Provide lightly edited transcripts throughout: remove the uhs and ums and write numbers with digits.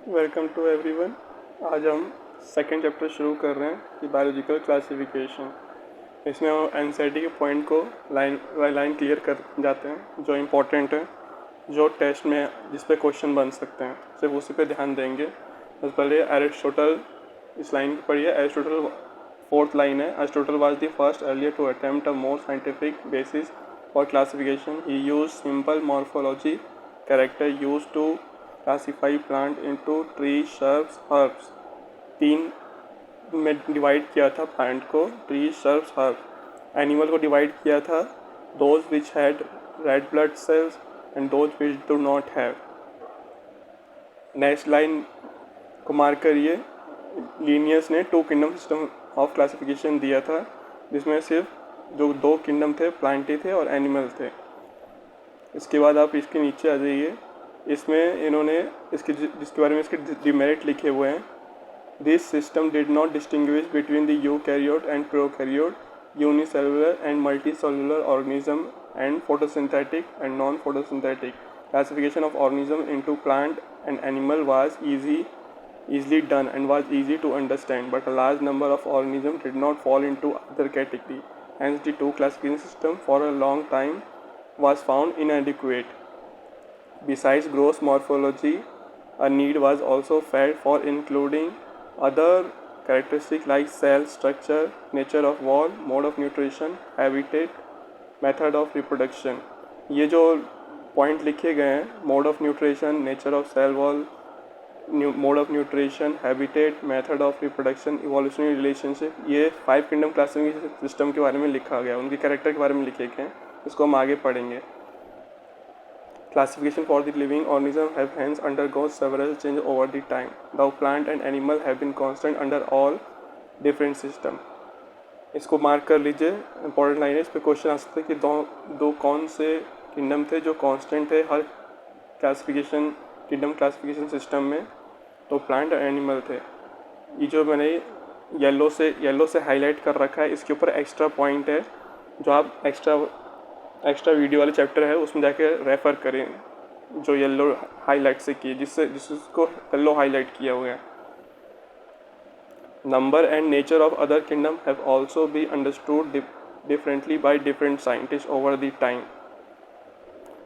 Welcome to everyone. आज हम second chapter शुरू कर रहे हैं कि बायोलॉजिकल क्लासिफिकेशन। इसमें हम एनसीईआरटी के पॉइंट को लाइन बाय लाइन क्लियर कर जाते हैं जो इम्पोर्टेंट है, जो टेस्ट में जिस पे क्वेश्चन बन सकते हैं, सिर्फ उसी पे ध्यान देंगे। सबसे पहले एरिस्टोटल, इस लाइन की पढ़िए। एरिस्टोटल फोर्थ लाइन है। Aristotle was the first earlier to attempt a more scientific basis for classification. He use simple morphology character use to classify plant into tree, shrubs, herbs. 3 में divide किया था plant को, tree, shrubs, herbs. Animal को divide किया था those which had red blood cells and those which do not have. Next line को mark करिए। Linnaeus ने 2 किंगडम सिस्टम ऑफ क्लासिफिकेशन दिया था, जिसमें सिर्फ जो 2 किंगडम थे प्लांटी थे और एनिमल थे। इसके बाद आप इसके नीचे आ जाइए। इसमें इन्होंने जिसके बारे में इसके डिमेरिट लिखे हुए हैं। This system did not distinguish between the eukaryote and prokaryote, unicellular and multicellular organism and photosynthetic and non photosynthetic. Classification of organism into plant and animal was easily done and was easy to understand, but a large number of organisms did not fall into either category. Hence, the 2 classification system for a long time was found inadequate. Besides gross morphology, a need was also felt for including other characteristics like cell structure, nature of wall, mode of nutrition, habitat, method of reproduction. ये जो point लिखे गए हैं, mode of nutrition, nature of cell wall, mode of nutrition, habitat, method of reproduction, evolutionary relationship, ये 5 kingdom classification system के बारे में लिखा गया, उनके कैरेक्टर के बारे में लिखे गए हैं। इसको हम आगे पढ़ेंगे। Classification for the living organism have hence undergone several changes over the time. The plant and animal have been constant under all different system. इसको मार्क कर लीजिए, इंपॉर्टेंट लाइन है। इस पर क्वेश्चन आ सकता है कि दो कौन से किंगडम थे जो कांस्टेंट थे हर किंगडम क्लासिफिकेशन सिस्टम में। तो प्लांट और एनिमल थे। ये जो मैंने येलो से हाईलाइट कर रखा है, इसके ऊपर एक्स्ट्रा पॉइंट है जो आप एक्स्ट्रा वीडियो वाले चैप्टर है उसमें जाके रेफ़र करें, जो येलो हाईलाइट से किए, जिसको येलो हाईलाइट किया हुआ है। Number and nature of other kingdom have also be understood differently by different scientist over the time.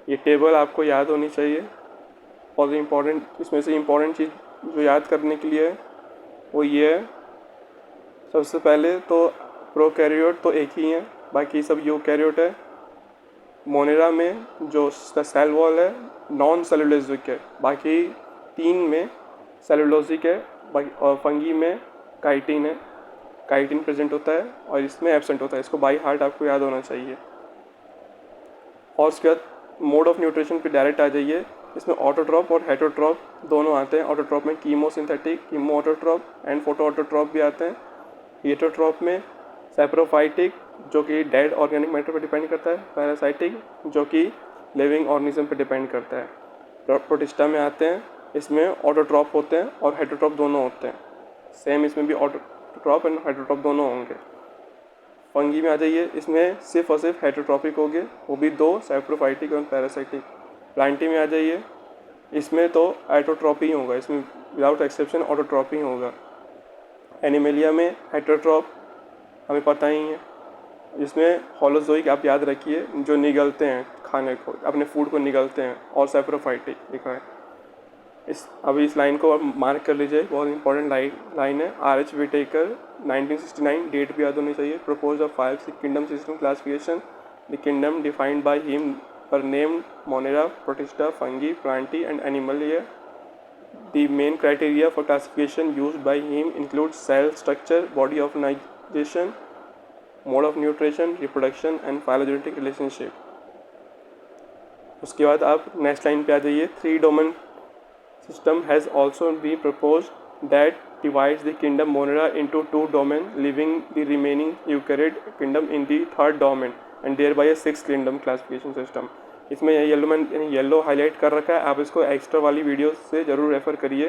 ये टेबल आपको याद होनी चाहिए। और इसमें से इम्पोर्टेंट चीज़ जो याद करने के लिए है वो ये है। सबसे पहले तो प्रोकैरियोट तो एक ही है, बाकी सब यूकैरियोट है। मोनेरा में जो सेल वॉल है नॉन सेलुलोजिक है, बाकी 3 में सेलुलोजिक है, और फंगी में काइटिन है, काइटिन प्रेजेंट होता है और इसमें एब्सेंट होता है। इसको बाई हार्ट आपको याद होना चाहिए। और उसके बाद मोड ऑफ न्यूट्रिशन पे डायरेक्ट आ जाइए। इसमें ऑटोट्रॉप और हेटरोट्रॉप दोनों आते हैं। ऑटोट्रॉप में chemosynthetic, chemo autotroph and photo autotroph भी आते हैं। हेटरोट्रॉप में सैप्रोफाइटिक जो कि डेड ऑर्गेनिक मैटर पर डिपेंड करता है, पैरासाइटिक जो कि लिविंग ऑर्गेनिज्म पर डिपेंड करता है। प्रोटिस्टा में आते हैं, इसमें ऑटोट्रॉप होते हैं और हेटरोट्रॉप दोनों होते हैं। सेम इसमें भी ऑटोट्रॉप एंड हेटरोट्रॉप दोनों होंगे। फंगी में आ जाइए, इसमें सिर्फ और सिर्फ हेटरोट्रॉपिक होंगे, वो भी 2, सैप्रोफाइटिक और पैरासाइटिक। प्लांटी में आ जाइए, इसमें तो ऑटोट्रॉपी होगा, इसमें विदाउट एक्सेप्शन ऑटोट्रॉपी होगा। एनिमेलिया में हेटरोट्रॉप हमें पता ही है। इसमें होलोजोइक आप याद रखिए, जो निगलते हैं खाने को, अपने फूड को निगलते हैं, और सैप्रोफाइटिक लिखा है। अभी इस लाइन को मार्क कर लीजिए, बहुत इंपॉर्टेंट लाइन है। R.H. विटेकर 1969, डेट भी याद होनी चाहिए। Propose of 5 kingdom system classification. The kingdom defined by him पर named Monera, Protista, Fungi, Plantae and Animalia. The main criteria for classification used by him include cell structure, body of organization, mode of nutrition, reproduction and phylogenetic relationship. उसके बाद आप next line पे आ जाइए। 3 domain system has also been proposed that divides the kingdom Monera into 2 domains, leaving the remaining eukaryote kingdom in the 3rd domain and thereby a 6th kingdom classification system. इसमें yellow highlight कर रखा है, आप इसको extra वाली video से ज़रूर refer करिए।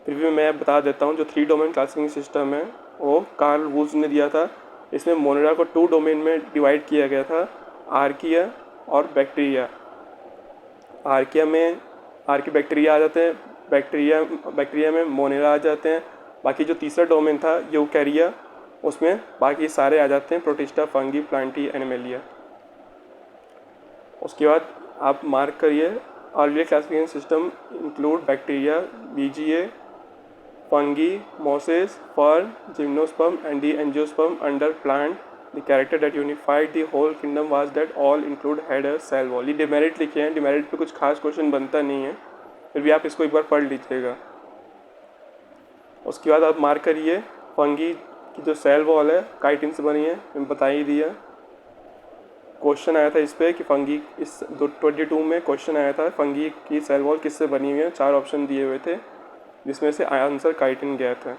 फिर भी मैं बता देता हूँ, जो 3 डोमेन क्लासिफिकेशन सिस्टम है वो कार्ल वुज ने दिया था। इसमें मोनेरा को 2 डोमेन में डिवाइड किया गया था, आर्किया और बैक्टीरिया। आर्किया में आर्की बैक्टीरिया आ जाते हैं, बैक्टीरिया में मोनेरा आ जाते हैं। बाकी जो तीसरा डोमेन था यूकैरिया, उसमें बाकी सारे आ जाते हैं, प्रोटिस्टा, फंगी, प्लांटी, एनिमेलिया। उसके बाद आप मार्क करिए, earlier classification system include bacteria, BGA, fungi, mosses, fern, gymnosperm and the angiosperm under plant. The character that unified the whole kingdom was that all include had a cell wall. ये demerit लिखे हैं, demerit पे कुछ खास question बनता नहीं है, फिर भी आप इसको एक बार पढ़ लीजिएगा। उसके बाद आप मार्क करिए, फंगी की जो सेल वॉल है काइटिन से बनी है, मैंने बता ही दिया। क्वेश्चन आया था इस पर कि फंगी, इस 22 में क्वेश्चन आया था फंगी की सेल वॉल किससे बनी हुई है, 4 ऑप्शन दिए हुए थे जिसमें से आंसर काइटिन गया था।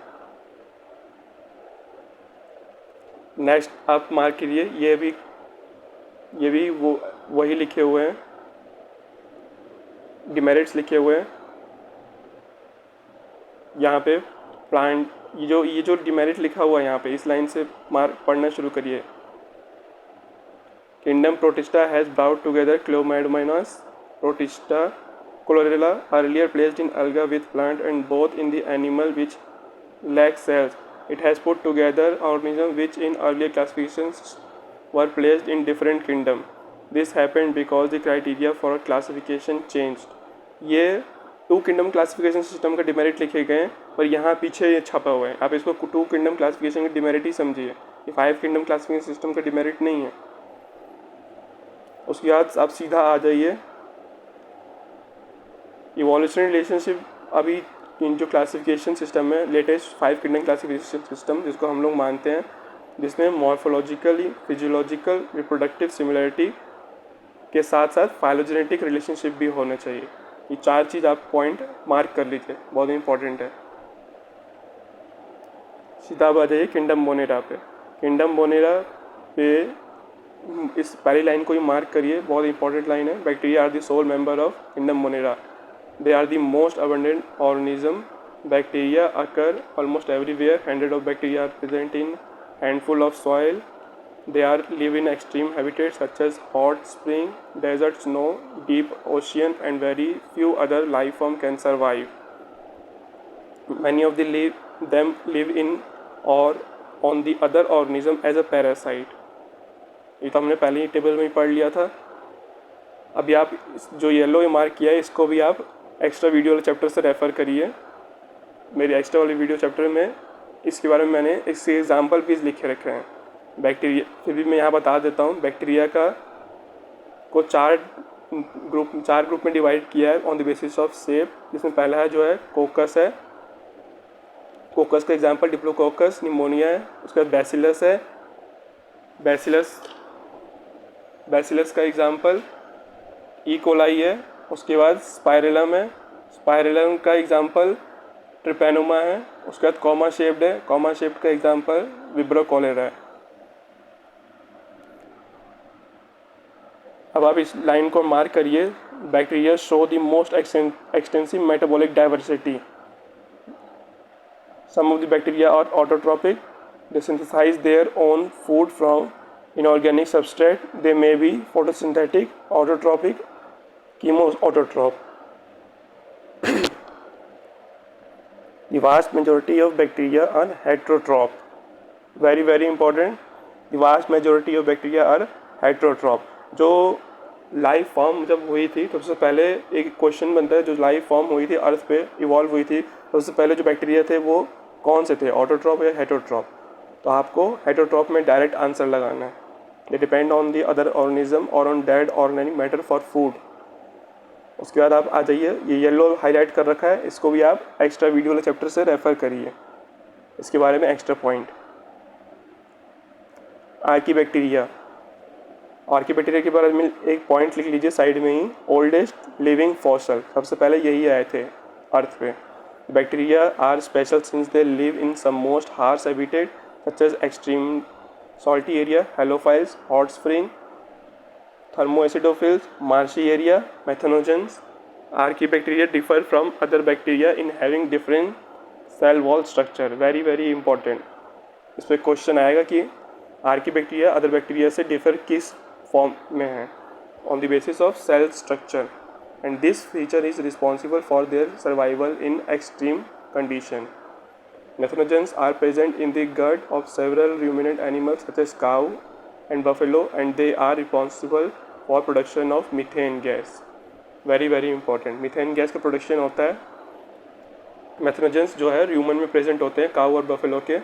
नेक्स्ट आप मार्क कीजिए, ये भी वही लिखे हुए हैं, डिमेरिट्स लिखे हुए हैं यहाँ पे। प्लांट, ये जो डिमेरिट लिखा हुआ है यहाँ पे, इस लाइन से मार्क पढ़ना शुरू करिए। Kingdom Protista has brought together Chlamydomonas, Protista, Chlorella, earlier placed in alga with plant and both in the animal which lack cells. It has put together organisms which in earlier classifications were placed in different kingdom. This happened because the criteria for classification changed. ये 2 kingdom classification system का demerit लिखे गए हैं, पर यहाँ पीछे ये छपा हुआ है, आप इसको 2 किंगडम क्लासिफिकेशन का डिमेरिट ही समझिए, ये 5 किंगडम क्लासिफिकेशन सिस्टम का डिमेरिट नहीं है। उसके बाद आप सीधा आ जाइए, इवोल्यूशनरी रिलेशनशिप। अभी इन जो क्लासिफिकेशन सिस्टम है, लेटेस्ट 5 किंगडम क्लासिफिकेशन सिस्टम जिसको हम लोग मानते हैं, जिसमें मॉर्फोलॉजिकली, फिजियोलॉजिकल, रिप्रोडक्टिव सिमिलरिटी के साथ साथ फाइलोजेनेटिक रिलेशनशिप भी होना चाहिए। ये 4 चीज़ आप पॉइंट मार्क कर लीजिए, बहुत इंपॉर्टेंट है। सीधा आ जाइए किंगडम मोनेरा पे। किंगडम मोनेरा पे इस पहली लाइन को ही मार्क करिए, बहुत इंपॉर्टेंट लाइन है। Bacteria are the sole member of kingdom Monera. They are the most abundant organism. Bacteria occur almost everywhere. Hundreds of bacteria are present in handful of soil. They live in extreme habitats such as hot spring, desert, snow, deep ocean, and very few other life forms can survive. Many of them live in or on the other organism as a parasite. ये तो हमने पहले ही table में ही पढ़ लिया था। अभी आप जो येलो मार्क किया है इसको भी आप एक्स्ट्रा वीडियो वाले चैप्टर से रेफ़र करिए। मेरे एक्स्ट्रा वाले वीडियो चैप्टर में इसके बारे में मैंने इसके एग्जाम्पल भी लिखे रखे हैं। बैक्टीरिया फिर भी मैं यहाँ बता देता हूँ, बैक्टीरिया को 4 ग्रुप में डिवाइड किया है on the basis of shape, जिसमें पहला है जो है कोकस है। कोकस का एग्जाम्पल डिप्लोकोकस निमोनिया है। उसके बाद बैसिलस है, बैसिलस का एग्जाम्पल ई कोलाई है। उसके बाद स्पाइरेलम है, स्पाइरेलम का एग्जाम्पल ट्रिपेनोमा है। उसके बाद कॉमा शेप्ड है, कॉमा शेप्ड का एग्जाम्पल विब्रो कॉलेरा है। अब आप इस लाइन को मार्क करिए, bacteria show the most extensive metabolic diversity. Some of the bacteria are autotrophic, they synthesize their own food from inorganic substrate. They may be photosynthetic, autotrophic, chemoautotrop. The vast majority of bacteria are heterotroph. Very very important. The vast majority of bacteria are heterotroph. जो life form जब हुई थी तो सबसे पहले एक question बनता है, जो लाइफ फॉर्म हुई थी अर्थ पे इवॉल्व हुई थी, सबसे पहले जो बैक्टीरिया थे वो कौन से थे, ऑटोट्रॉप या हेटरोट्रॉप? तो आपको हेटरोट्रॉप में डायरेक्ट आंसर लगाना है। They depend on the other organism or on dead organic matter for food. उसके बाद आप आ जाइए, ये येलो हाईलाइट कर रखा है, इसको भी आप एक्स्ट्रा वीडियो वाले चैप्टर से रेफ़र करिए, इसके बारे में एक्स्ट्रा पॉइंट। आर्कीबैक्टीरिया के बारे में एक पॉइंट लिख लीजिए साइड में ही, ओल्डेस्ट लिविंग फॉसल, सबसे पहले यही आए थे अर्थ पे। Bacteria are special since they live in some most harsh habitat such as extreme salty area, halophiles, hot spring, thermoacidophils, marshy area, methanogens. Archaebacteria differ from other bacteria in having different cell wall structure. Very very important. इस पर question आएगा कि archaebacteria other bacteria से differ किस form में है, on the basis of cell structure. and this feature is responsible for their survival in extreme condition. Methanogens are present in the gut of several ruminant animals such as cow and buffalo, and they are responsible for production of methane gas. very important, methane gas का production होता है, मेथनोजेंस जो है human में present होते हैं काऊ और buffalo के,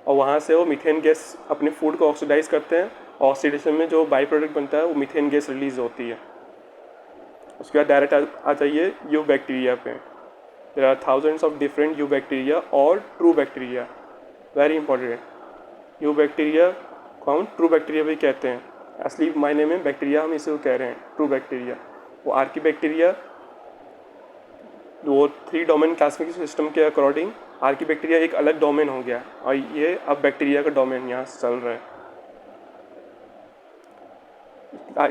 और वहाँ से वो मीथेन गैस अपने फूड को ऑक्सीडाइज करते हैं। ऑक्सीडेशन में जो बाई प्रोडक्ट बनता है वो मीथेन गैस रिलीज होती है। उसके बाद डायरेक्ट आ जाइए यू बैक्टीरिया पे। There are thousands of different eubacteria और true bacteria, very important. Eubacteria को हम ट्रू बैक्टीरिया भी कहते हैं, असली मायने में बैक्टीरिया हम इसे को कह रहे हैं ट्रू बैक्टीरिया। वो आर्की बैक्टीरिया वो 3 डोमेन क्लासिफिकेशन सिस्टम के अकॉर्डिंग आर्की बैक्टीरिया एक अलग डोमेन हो गया, और ये अब बैक्टीरिया का डोमेन यहाँ से चल रहा है।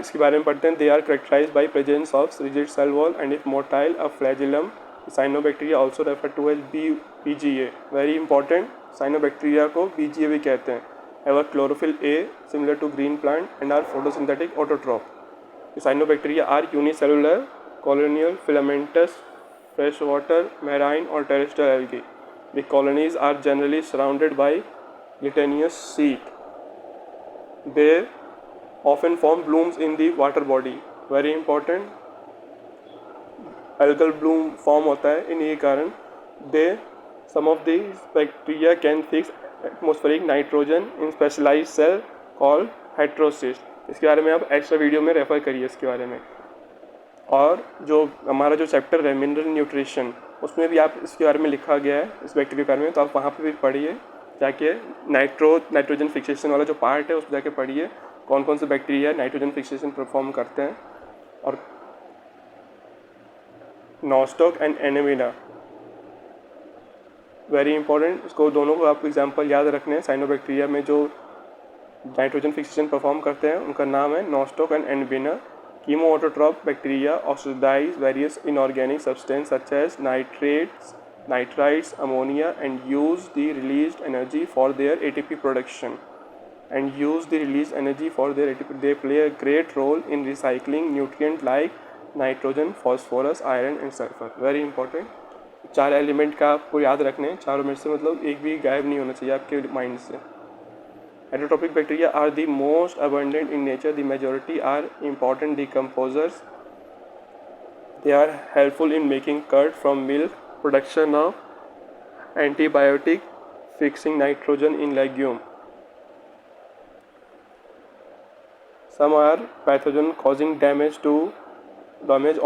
इसके बारे में पढ़ते हैं। They are characterize by presence of rigid cell wall and if motile a flagellum. Cyanobacteria also refer to as BGA, very important. Cyanobacteria को BGA भी कहते हैं। Have a chlorophyll a similar to green plant and are photosynthetic autotroph. Cyanobacteria are unicellular, colonial, filamentous, fresh water, marine or terrestrial algae. The colonies are generally surrounded by gelatinous sheet. They often form blooms in the water body. Very important. Algal bloom form होता है इन्हीं के कारण। They some of these bacteria can fix atmospheric nitrogen in specialized cell called heterocyst. इसके बारे में आप extra video में रेफर करिए इसके बारे में। और जो हमारा जो चैप्टर है मिनरल न्यूट्रिशन, उसमें भी आप इसके बारे में लिखा गया है इस बैक्टीरिया के बारे में, तो आप वहाँ पे भी पढ़िए जाके। नाइट्रोजन फिक्सेशन वाला जो पार्ट है उस पर जाके पढ़िए कौन कौन से बैक्टीरिया नाइट्रोजन फिक्सेशन परफॉर्म करते हैं। और नॉस्टॉक एंड एनेमिना, वेरी इंपॉर्टेंट, इसको दोनों को आपको एग्जाम्पल याद रखने हैं। साइनोबैक्टीरिया में जो नाइट्रोजन फिक्सेशन परफॉर्म करते हैं उनका नाम है नॉस्टॉक एंड एनेमिना। Chemoautotrop bacteria oxidize various inorganic substances such as nitrates, nitrites, ammonia and use the released energy for their ATP production. They play a great role in recycling nutrients like nitrogen, phosphorus, iron and sulfur. Very important. 4 element का आपको याद रखने हैं, चारों में से मतलब एक भी गायब नहीं होना चाहिए आपके माइंड से। Heterotrophic bacteria are the most abundant in nature. The majority are important decomposers. They are helpful in making curd from milk, production of antibiotic, fixing nitrogen in legume. Some are pathogen causing damage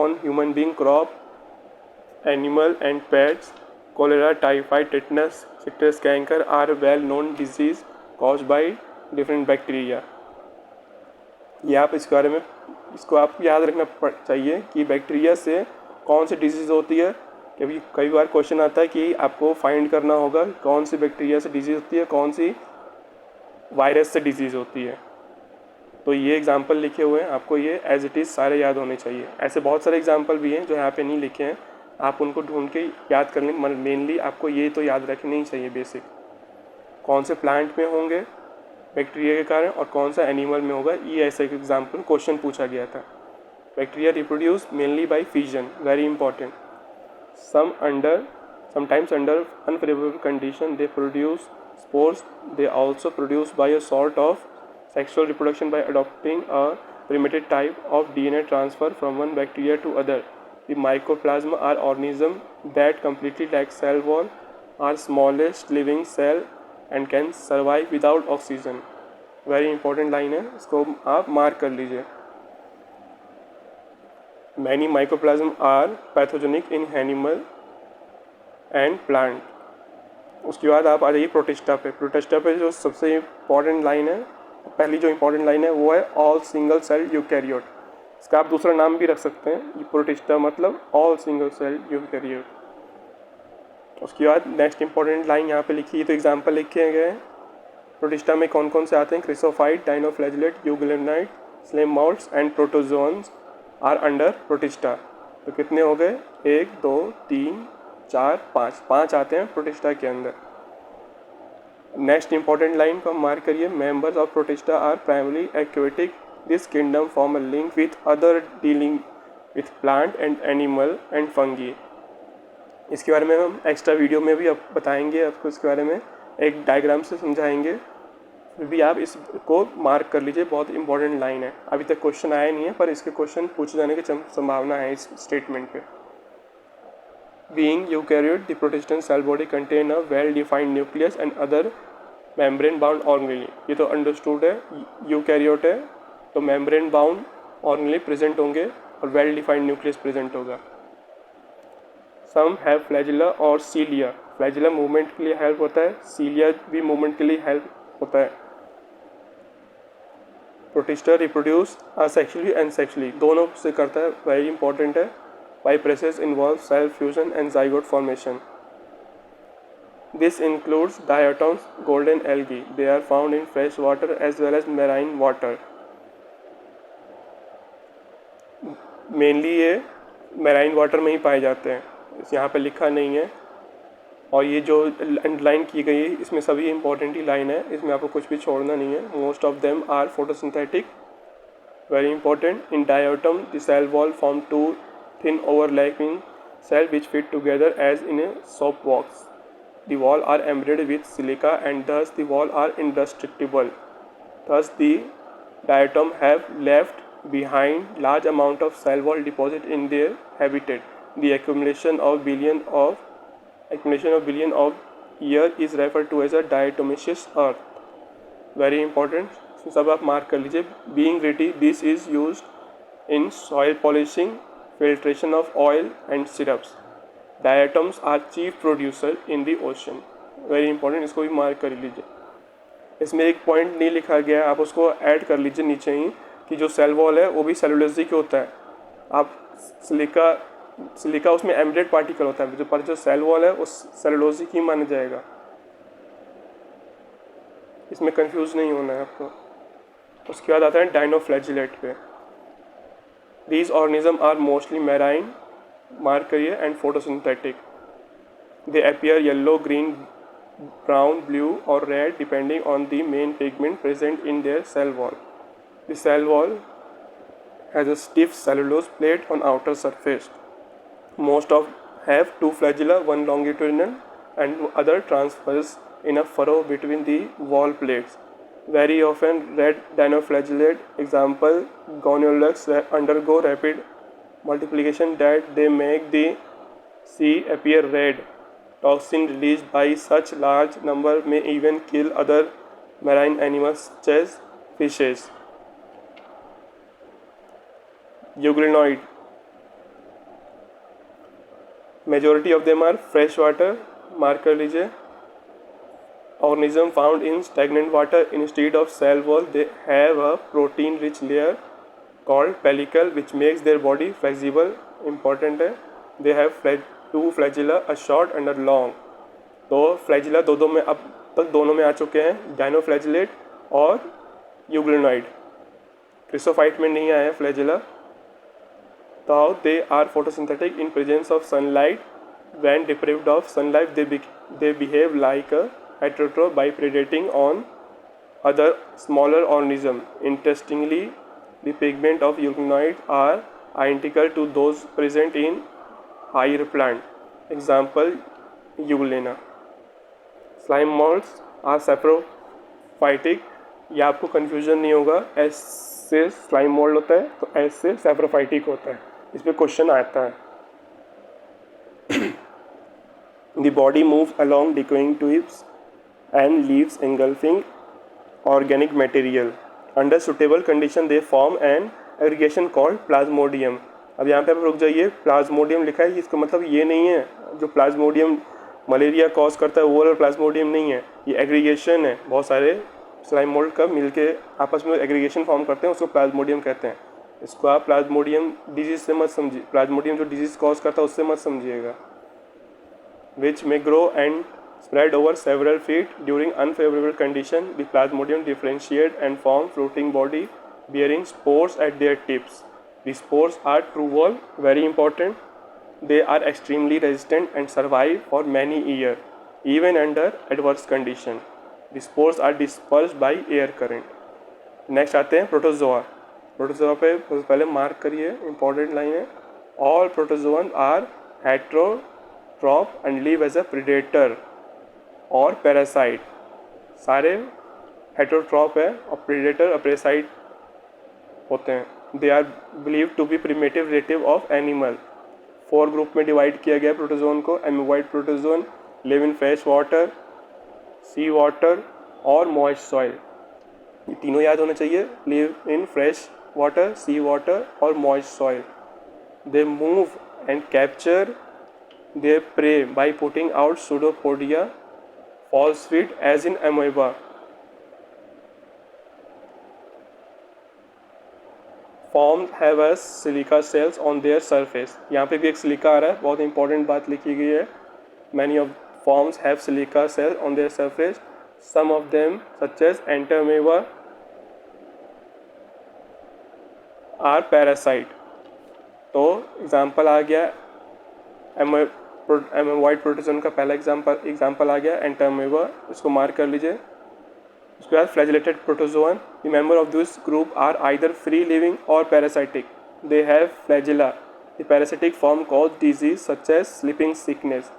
on human being, crop, animal and pets. Cholera, typhoid, tetanus, citrus canker are well known disease caused by different bacteria. ये आप इसके बारे में इसको आपको याद रखना चाहिए कि बैक्टीरिया से कौन सी डिजीज़ होती है। क्योंकि कई बार क्वेश्चन आता है कि आपको फाइंड करना होगा कौन सी बैक्टीरिया से डिजीज़ होती है, कौन सी वायरस से डिजीज़ होती है। तो ये एग्जांपल लिखे हुए हैं, आपको ये एज इट इज़ सारे याद होने चाहिए। ऐसे बहुत सारे एग्जांपल भी हैं जो यहाँ पे नहीं लिखे हैं, आप उनको ढूंढ के याद कर लें। मेनली आपको ये तो याद रखना ही चाहिए बेसिक, कौन से प्लांट में होंगे बैक्टीरिया के कारण और कौन सा एनिमल में होगा। ये ऐसा एक एग्जाम्पल क्वेश्चन पूछा गया था। Bacteria reproduce mainly by fission, very important. Sometimes under unfavourable condition they produce spores. They also produce by a sort of sexual reproduction by adopting a primitive type of DNA transfer from one bacteria to other. The mycoplasma are organisms that completely lack cell wall, are smallest living cell and can survive without oxygen. Very important line है, इसको आप mark कर लीजिए। Many mycoplasm are pathogenic in animal and plant. उसके बाद आप आ जाइए protista पे। प्रोटिस्टा पे जो सबसे इम्पॉर्टेंट लाइन है, पहली जो इम्पॉर्टेंट लाइन है वो है ऑल सिंगल सेल यूकैरियोट। इसका आप दूसरा नाम भी रख सकते हैं, प्रोटिस्टा मतलब ऑल सिंगल सेल यूकैरियोट। उसके बाद नेक्स्ट इंपॉर्टेंट लाइन यहाँ पे लिखी है, तो एग्जांपल लिखे गए हैं। प्रोटिस्टा में कौन कौन से आते हैं? Chrysophytes, dinoflagellates, euglenoids, slime moulds and protozoans are under Protista. तो कितने हो गए? 1 2 3 4 5 आते हैं प्रोटिस्टा के अंदर। नेक्स्ट इंपॉर्टेंट लाइन को मार्क करिए। Members of Protista are primary aquatic. This kingdom form a link with other with plant and animal and fungi. इसके बारे में हम एक्स्ट्रा वीडियो में भी अब बताएंगे, आपको इसके बारे में एक डायग्राम से समझाएंगे, फिर भी आप इसको मार्क कर लीजिए, बहुत इंपॉर्टेंट लाइन है। अभी तक क्वेश्चन आया नहीं है पर इसके क्वेश्चन पूछे जाने की संभावना है इस स्टेटमेंट पे। Being eukaryote, the protestant cell body contain a well-defined nucleus and other membrane-bound organelle. ये तो अंडरस्टूड है, यूकैरियोट है तो membrane bound organelle प्रेजेंट होंगे और well-defined nucleus प्रेजेंट होगा। Some have flagella और cilia. फ्लैजिला मूवमेंट के लिए हेल्प होता है, सीलिया भी मूवमेंट के लिए हेल्प होता है। Protista reproduce asexually and sexually, दोनों से करता है, वेरी इंपॉर्टेंट है। By process involves cell fusion and zygote formation. This includes diatoms, golden algae. They are found in fresh water as well as marine water. Mainly ये marine water में ही पाए जाते हैं, यहाँ पे लिखा नहीं है। और ये जो अंडरलाइन की गई है इसमें सभी इंपॉर्टेंट ही लाइन है, इसमें आपको कुछ भी छोड़ना नहीं है। Most of them are photosynthetic, very important. In diatom the cell wall form two thin overlapping cell which fit together as in a soap box. The wall are embedded with silica and thus the wall are indestructible. Thus the diatom have left behind large amount of cell wall deposit in their habitat. The accumulation of billion of year is referred to as a diatomaceous earth. Very important, सब आप mark कर लीजिए। Being gritty, this is used in soil polishing, filtration of oil and syrups. Diatoms are chief producer in the ocean. Very important, इसको भी mark कर लीजिए। इसमें एक पॉइंट नहीं लिखा गया है, आप उसको ऐड कर लीजिए नीचे ही, कि जो सेल वॉल है वो भी सेलुलोजिक होता है। आप सिलिका उसमें एम्बेडेड पार्टिकल होता है, पर जो सेल वॉल है वो सेलुलोजिक ही माना जाएगा। इसमें कंफ्यूज नहीं होना है आपको। उसके बाद आता है डाइनोफ्लैजिलेट पे। These organisms are mostly marine, mark करिए, and photosynthetic. They appear yellow, green, brown, blue or red depending on the main pigment present in their cell wall. The cell wall has a stiff cellulose plate on outer surface. Most of have two flagella, one longitudinal and other transverse in a furrow between the wall plates. Very often red dinoflagellate, example Goniolus, undergo rapid multiplication that they make the sea appear red. Toxin released by such large number may even kill other marine animals such as fishes. Euglenoid, majority of them are freshwater, mark कर लीजिए। Organism found in stagnant water. Instead of cell wall, they have a protein-rich layer called pellicle, which makes their body flexible. Important है। They have two flagella, a short and a long. तो flagella दो में अब तक दोनों में आ चुके हैं, डाइनोफ्लैजिलेट और यूग्लिनॉइड। क्रिसोफाइट में नहीं आया flagella। तो they are photosynthetic in presence of sunlight. When deprived of sunlight, they behave like a heterotroph by predating on other smaller organisms. Interestingly, the pigment of euglenoids are identical to those present in higher plant. Example, Euglena. Slime molds are saprophytic. ये आपको confusion नहीं होगा, S से slime mold होता है तो S से saprophytic होता है, इस पे क्वेश्चन आता है। The body moves along decaying tubes and leaves engulfing organic material. Under suitable condition they form an aggregation called plasmodium. अब यहाँ पे आप रुक जाइए, प्लाज्मोडियम लिखा है, इसका मतलब ये नहीं है जो प्लाज्मोडियम मलेरिया कॉज करता है वो वाला प्लाज्मोडियम नहीं है, ये एग्रीगेशन है। बहुत सारे स्लाइम मोल्ड का मिलके आपस में एग्रीगेशन फॉर्म करते हैं, उसको प्लाज्मोडियम कहते हैं। इसको आप प्लाज्मोडियम डिजीज से मत समझिए, प्लाज्मोडियम जो डिजीज कॉज करता है उससे मत समझिएगा। Which may grow and spread over several feet. During unfavorable condition, the plasmodium differentiate and form fruiting body bearing spores at their tips. The spores are true wall, very important. They are extremely resistant and survive for many years, even under adverse condition. The spores are dispersed by air current. Next आते हैं protozoa. Protozoa पे पहले mark करिए, important line है। All protozoan are heterotroph and live as a predator और parasite. सारे heterotroph है और प्रेडेटर और पैरासाइट होते हैं। They are believe to be primitive relative of animal. 4 group में डिवाइड किया गया प्रोटोजोन को। Amoeboid protozoan live in fresh water, sea water और मॉइस्ट सॉइल। ये तीनों याद होने चाहिए, live in fresh water, sea water और moist soil. They move and capture their prey by putting out pseudopodia, false feet as in amoeba. Forms have a silica cells on their surface. यहाँ पे भी एक silica आ रहा है, बहुत important बात लिखी गई है। Many of forms have silica cells on their surface. Some of them, such as entamoeba, are parasite. तो एग्जाम्पल आ गया एमीबॉइड प्रोटोजोन का पहला एग्जाम्पल आ गया एंटामोeba, इसको मार्क कर लीजिए। उसके बाद flagellated protozoan, the member of this group are either free living और parasitic. They have flagella. The parasitic form cause disease such as sleeping sickness.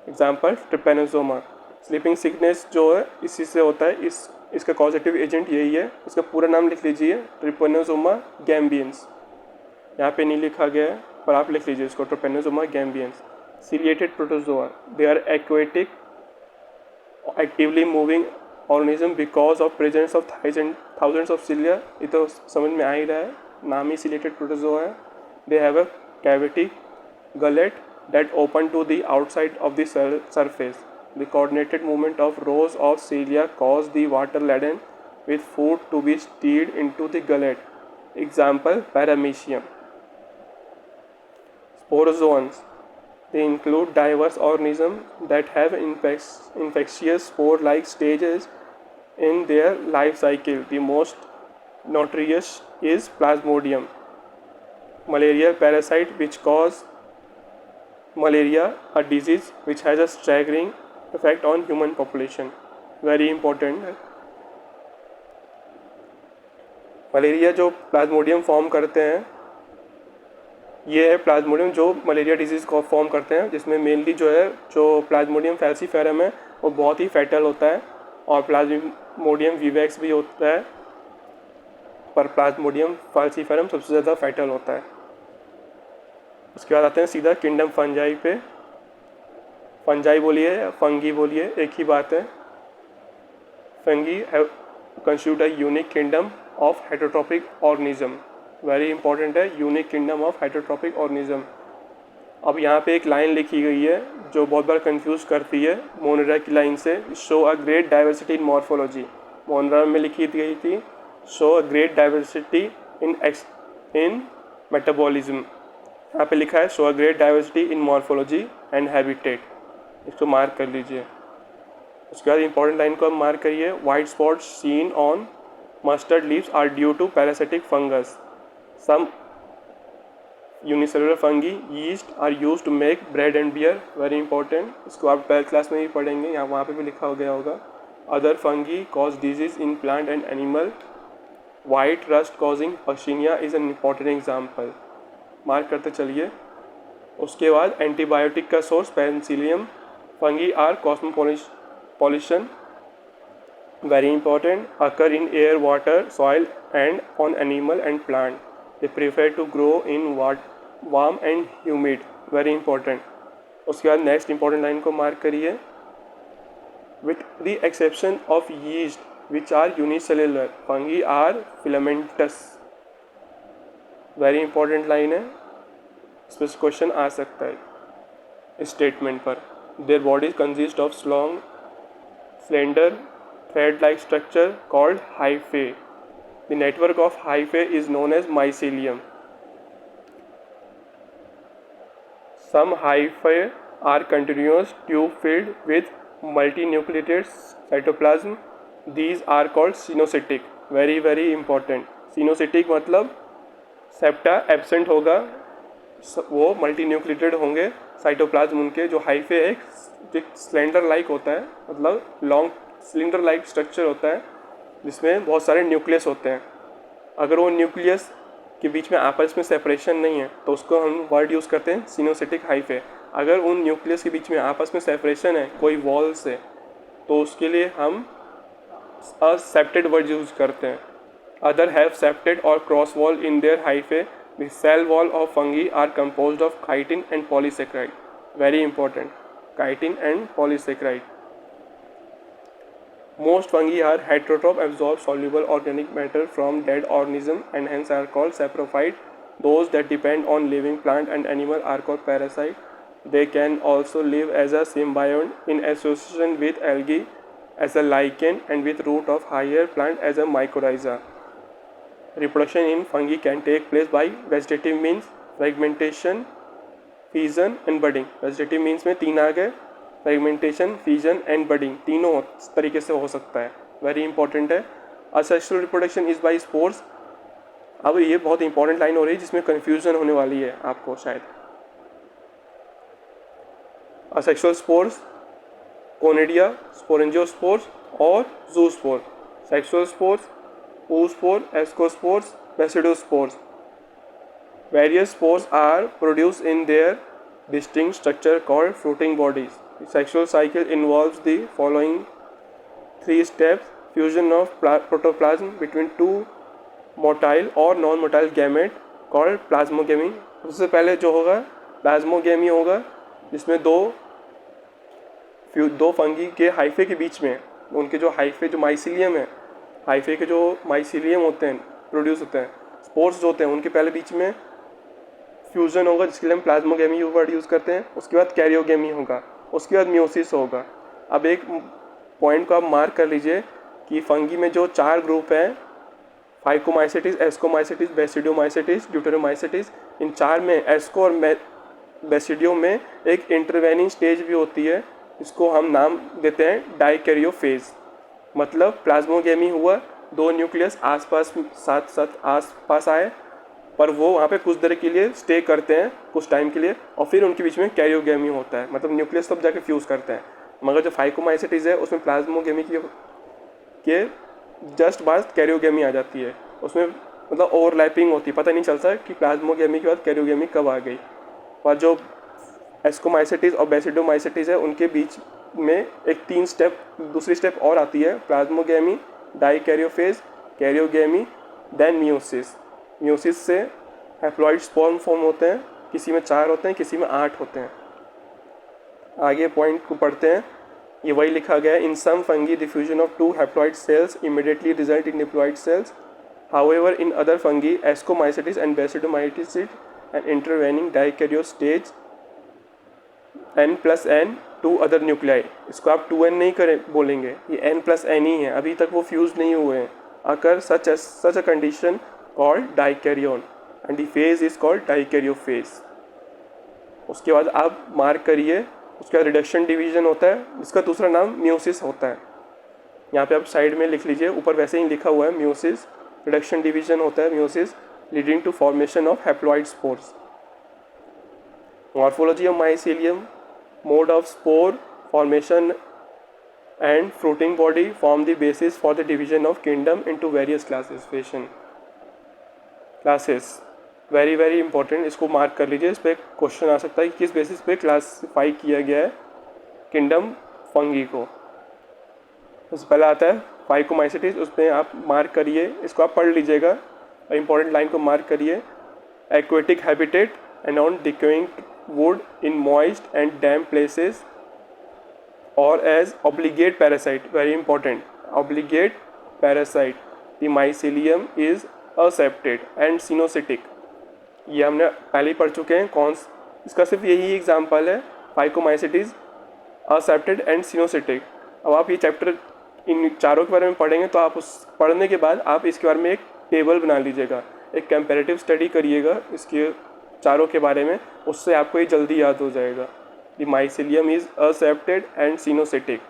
Example Trypanosoma. Sleeping sickness जो है इसी से होता है, इसका कॉजेटिव एजेंट यही है। इसका पूरा नाम लिख लीजिए, ट्रिपेनोसोमा गैम्बियंस। यहाँ पे नहीं लिखा गया है पर आप लिख लीजिए इसको, Trypanosoma gambiense. Ciliated protozoa, they are aquatic, actively moving organism because of presence of thousands of cilia. ये तो समझ में आ ही रहा है, नाम ही ciliated protozoa है। They have a cavity gullet that open to the outside of the surface. The coordinated movement of rows of cilia cause the water laden with food to be stirred into the gullet. Example, Paramecium. Sporozoans, they include diverse organisms that have infectious spore-like stages in their life cycle. The most notorious is Plasmodium, malarial parasite which cause malaria, a disease which has a staggering effect on human population. Very important. Malaria जो Plasmodium form करते हैं, ये है Plasmodium जो malaria disease को form करते हैं, जिसमें मेनली जो प्लाज्मोडियम फैल्सीफेरम है वो बहुत ही फैटल होता है और प्लाज्मोडियम विवैक्स भी होता है, पर प्लाज्मोडियम फैल्सीफेरम सबसे ज़्यादा फैटल होता है। उसके बाद आते हैं सीधा किंगडम फंजाई पे। फंजाई बोलिए या फंगी बोलिए, एक ही बात है। Fungi have constitute a unique kingdom of heterotrophic organism. Very important है, unique kingdom of heterotrophic organism. अब यहाँ पे एक लाइन लिखी गई है जो बहुत बार कंफ्यूज करती है मोनरा की लाइन से, show a great diversity in morphology. मोनरा में लिखी गई थी show a great diversity in metabolism. यहाँ पे लिखा है show a great diversity in morphology and habitat. इसको मार्क कर लीजिए। उसके बाद इंपॉर्टेंट लाइन को हम मार्क करिए, white spot seen on mustard leaves are due to parasitic fungus. Some unicellular fungi yeast are used to make bread and beer. Very important. इसको आप 12th क्लास में भी पढ़ेंगे, यहाँ वहाँ पे भी लिखा गया होगा। Other fungi cause disease in plant and animal. White rust causing Yersinia is an important example. Mark करते चलिए। उसके बाद एंटीबायोटिक का source Penicillium. Fungi are cosmopolitan. Very important. Occur in air, water, soil and on animal and plant. They prefer to grow in warm and humid. Very important. उसके बाद next important line को mark करिए, with the exception of yeast which are unicellular, fungi are filamentous. Very important line है, इस पर question आ सकता है इस स्टेटमेंट पर। Their bodies consist of long slender thread-like structure called hyphae. The network of hyphae is known as mycelium. Some hyphae are continuous tube filled with multinucleated cytoplasm. These are called sinusotic. Very important. Sinusotic मतलब septa absent होगा, वो multinucleated होंगे, cytoplasm उनके जो hyphae एक cylinder like होता है, मतलब लॉन्ग सिलेंडर लाइक स्ट्रक्चर होता है जिसमें बहुत सारे न्यूक्लियस होते हैं। अगर वो न्यूक्लियस के बीच में आपस में सेपरेशन नहीं है तो उसको हम वर्ड यूज़ करते हैं सिनोसिटिक हाइफे। अगर उन न्यूक्लियस के बीच में आपस में सेपरेशन है कोई वॉल से तो उसके लिए हम असेप्टेड वर्ड यूज करते हैं। अदर हैव सेप्टेड और cross wall in their hyphae. The cell wall of fungi are composed of chitin and polysaccharide. Very important, chitin and polysaccharide. Most fungi are heterotroph, absorb soluble organic matter from dead organism and hence are called saprophyte. Those that depend on living plant and animal are called parasite. They can also live as a symbiont in association with algae as a lichen and with root of higher plant as a mycorrhiza. Reproduction in fungi can take place by vegetative means, fragmentation, fission and budding. Vegetative means में तीन आ गए, fragmentation, fusion and budding, तीनों तरीके से हो सकता है। Very important है। Asexual reproduction is by spores. अब ये बहुत इंपॉर्टेंट लाइन हो रही है जिसमें कंफ्यूजन होने वाली है आपको शायद। असेक्सुअल स्पोर्स, कोनिडिया, स्पोरेंजियोस्पोर्स और zoospore. Sexual spores, oospore, ascospores, basidospores. Various spores are produced in their distinct structure called fruiting bodies. The sexual cycle involves the following three steps: fusion of protoplasm between two motile or non-motile gamete called plasmogamy. सबसे पहले जो होगा plasmogamy होगा, जिसमें दो fungi के hyphae के बीच में उनके जो हाइफे जो माइसिलियम है, हाइफे के जो माइसिलियम होते हैं प्रोड्यूस होते हैं, स्पोर्स जो होते हैं उनके पहले बीच में फ्यूजन होगा जिसके लिए हम प्लाज्मोगेमी वर्ड यूज़ करते हैं। उसके बाद कैरियोगेमी होगा, उसके बाद म्यूसिस होगा। अब एक पॉइंट को आप मार्क कर लीजिए कि फंगी में जो चार ग्रुप हैं, फाइकोमाइसेटिस, एस्कोमाइसेटिस, बेसिडियोमाइसेटिस, ड्यूटेरोमाइसेटिस, इन चार में एस्को और बेसिडियो में एक इंटरवेनिंग स्टेज भी होती है, इसको हम नाम देते हैं डाइकैरियोफेज। मतलब प्लाज्मोगेमी हुआ, दो न्यूक्लियस आसपास साथ साथ आसपास आए, पर वो वहाँ पे कुछ देर के लिए स्टे करते हैं कुछ टाइम के लिए, और फिर उनके बीच में कैरियोगेमी होता है, मतलब न्यूक्लियस तब जाके फ्यूज़ करते हैं। मगर जो फाइकोमाइसेटिस है उसमें प्लाज्मोगेमी के जस्ट बाद कैरियोगेमी आ जाती है, उसमें मतलब ओवरलैपिंग होती है, पता नहीं चलता कि प्लाज्मोगेमी के बाद कैरियोगेमी कब आ गई। और जो एस्कोमाइसेटिस और बेसिडोमाइसेटिस है उनके बीच में एक तीन स्टेप दूसरी स्टेप और आती है, plasmogamy, dikaryophase, karyogamy, then meiosis. Meiosis से हैप्लॉइड स्पर्म फॉर्म होते हैं, किसी में 4 होते हैं, किसी में 8 होते हैं। आगे पॉइंट को पढ़ते हैं, ये वही लिखा गया है। In some fungi diffusion of 2 haploid cells immediately result in diploid cells. However in other fungi Ascomycetes and Basidiomycetes and intervening dikaryon stage n+n 2 other nuclei. इसको आप 2n नहीं करें बोलेंगे, ये n+n ही है, अभी तक वो फ्यूज नहीं हुए हैं। Occur such a condition called dikaryon and the phase is called dikaryophase। उसके बाद आप मार्क करिए, उसके बाद रिडक्शन डिवीजन होता है जिसका दूसरा नाम म्यूसिस होता है। यहाँ पे आप साइड में लिख लीजिए, ऊपर वैसे ही लिखा हुआ है म्यूसिस। रिडक्शन डिवीजन होता है meiosis, leading to formation of haploid spores. Morphology of mycelium, mode of spore formation and fruiting body form the basis for the division of kingdom into various classification classes. Very very important, इसको mark कर लीजिए, इस पर question आ सकता है कि किस basis पे क्लासिफाई किया गया है किंगडम फंगी को। उससे पहले आता है फाइकोमाइसेटिस, उसमें आप मार्क करिए, इसको आप पढ़ लीजिएगा, इंपॉर्टेंट लाइन को मार्क करिए। Aquatic habitat and on decaying wood in moist and damp places और as obligate parasite. Very important, obligate parasite. The mycelium is aseptate and coenocytic. ये हमने पहले ही पढ़ चुके हैं। कौन इसका सिर्फ यही एग्जाम्पल है, फाइकोमाइसेटिस, असेप्टेड एंड सिनोसिटिक। अब आप ये चैप्टर इन चारों के बारे में पढ़ेंगे तो आप उस पढ़ने के बाद आप इसके बारे में एक टेबल बना लीजिएगा, एक कंपैरेटिव स्टडी करिएगा इसके चारों के बारे में, उससे आपको ये जल्दी याद हो जाएगा। The mycelium is aseptate and coenocytic.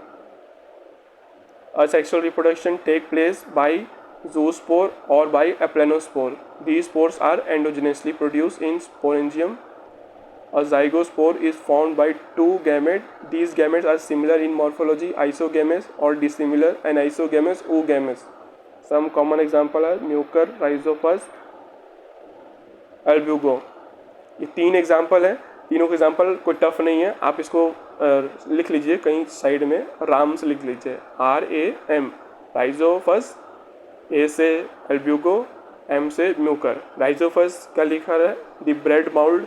Asexual reproduction take place by zoospore or by aplanospore. These spores are endogenously produced in sporangium. A zygospore is formed by 2 gametes. These gametes are similar in morphology, isogamous, or dissimilar, anisogamous, oogamous. Some common examples are Mucor, Rhizopus, Albugo. ये 3 example हैं, तीनों के example कोई tough नहीं है, आप इसको लिख लीजिए कहीं साइड में, आराम से लिख लीजिए। RAM राइजोफस, ए से एल्ब्यूगो, एम से म्यूकर। राइजोफस का लिखा है द ब्रेड माउल्ड,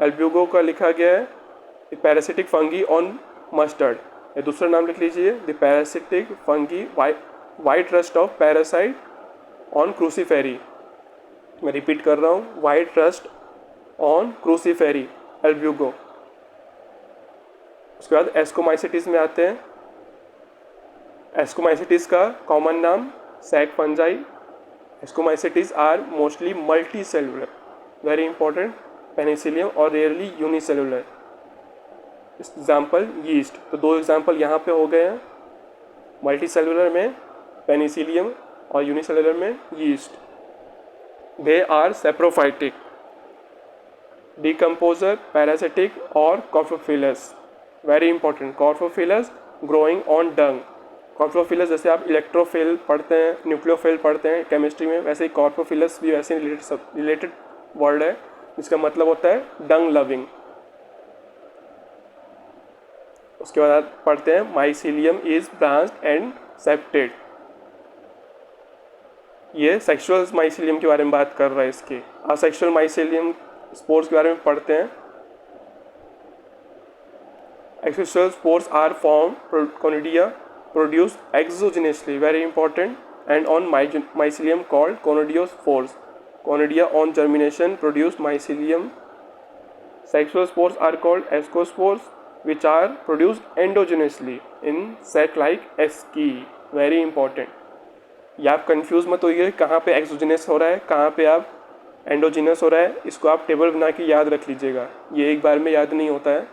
एल्ब्यूगो का लिखा गया है पैरासिटिक फंगी ऑन मस्टर्ड। ये दूसरा नाम लिख लीजिए, the parasitic fungi white rust of parasite on cruciferae. मैं रिपीट कर रहा हूँ, white rust on cruciferae albugo. उसके बाद एस्कोमाइसिटिस में आते हैं। एस्कोमाइसिटिस का कॉमन नाम sac fungi. Ascomycetes are mostly multi cellular, very important, penicillium और रेयरली यूनिसेलुलर। एग्जाम्पल यीस्ट, तो 2 एग्जाम्पल यहाँ पे हो गए हैं, मल्टी सेलुलर में पेनिसिलियम और यूनिसेलुलर में yeast. They are saprophytic, decomposer, parasitic और coprophilous, very important, coprophilous growing on dung. Coprophilous जैसे आप इलेक्ट्रोफिल पढ़ते हैं, न्यूक्लियोफिल पढ़ते हैं केमिस्ट्री में, वैसे ही कॉर्फोफिलस भी वैसे रिलेटेड वर्ड है, जिसका मतलब होता है डंग लविंग। उसके बाद आप पढ़ते हैं mycelium is branched and septate. ये सेक्सुअल माइसीलियम के बारे में बात कर रहा है। इसके असेक्सुअल माइसीलियम स्पोर्स के बारे में पढ़ते हैं। Asexual spores are formed, conidia, produced exogenously, very important, and on mycelium called conidiospores. Conidia on germination produce mycelium. Sexual spores are called ascospores, which are produced endogenously in sac-like asci. Very important. ये आप confuse मत होइए कहाँ पे exogenous हो रहा है, कहाँ पे आप एंडोजिनस हो रहा है। इसको आप टेबल बना के याद रख लीजिएगा, ये एक बार में याद नहीं होता है।